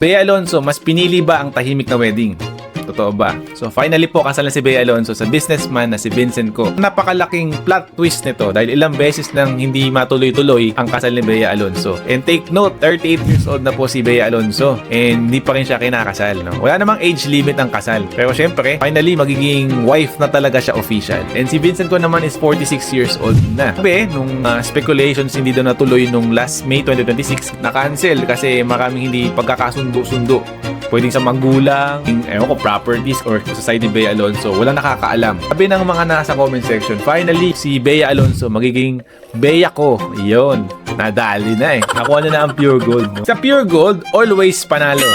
Bea Alonso, mas pinili ba ang tahimik na wedding? Totoo ba? So finally po, kasal na si Bea Alonso sa businessman na si Vincent Ko. Napakalaking plot twist nito dahil ilang beses nang hindi matuloy-tuloy ang kasal ni Bea Alonso. And take note, 38 years old na po si Bea Alonso and hindi pa rin siya kinakasal. No? Wala namang age limit ang kasal. Pero syempre, finally magiging wife na talaga siya official. And si Vincent Ko naman is 46 years old na. Sabi, nung speculations hindi daw natuloy nung last May 2026, na-cancel kasi maraming hindi pagkakasundo-sundo. Pwedeng sa magulang, ewan ko, properties, or sa side ni Bea Alonso. Walang nakakaalam. Sabi ng mga nasa comment section, finally, si Bea Alonso magiging Bea ko. Yun. Nadali na eh. Nakuha na ang pure gold. No? Sa pure gold, always panalo.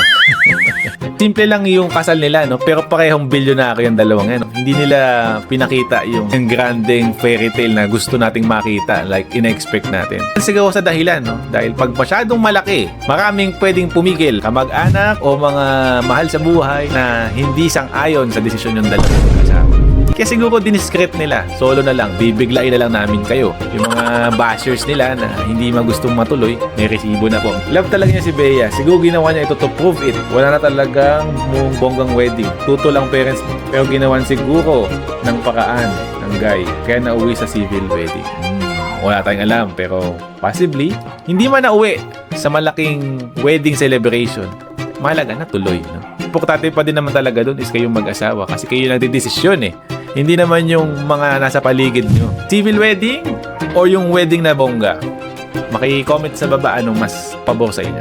Simple lang yung kasal nila, no? Pero parehong bilyonaryo yung dalawang yan. No? Hindi nila pinakita yung grandeng fairy tale na gusto nating makita, like ina-expect natin. Siguro sa dahilan, no? Dahil pag masyadong malaki, maraming pwedeng pumigil, kamag-anak o mga mahal sa buhay na hindi sang-ayon sa desisyon ng dalawang kasama. Kaya siguro diniscreet nila, solo na lang, bibiglain na lang namin kayo. Yung mga bashers nila na hindi magustong matuloy, may resibo na po. Love talaga niya si Bea. Siguro ginawa niya ito to prove it. Wala na talagang bonggang wedding. Tuto lang parents, pero ginawan siguro ng paraan ng guy. Kaya nauwi sa civil wedding. Wala tayong alam, pero possibly, hindi man nauwi sa malaking wedding celebration. Mahalaga na tuloy, no? Importante pa din naman talaga doon is kayong mag-asawa kasi kayo nagdidesisyon eh. Hindi naman yung mga nasa paligid nyo. Civil wedding or yung wedding na bongga? Maki-comment sa baba anong mas pabor sa inyo.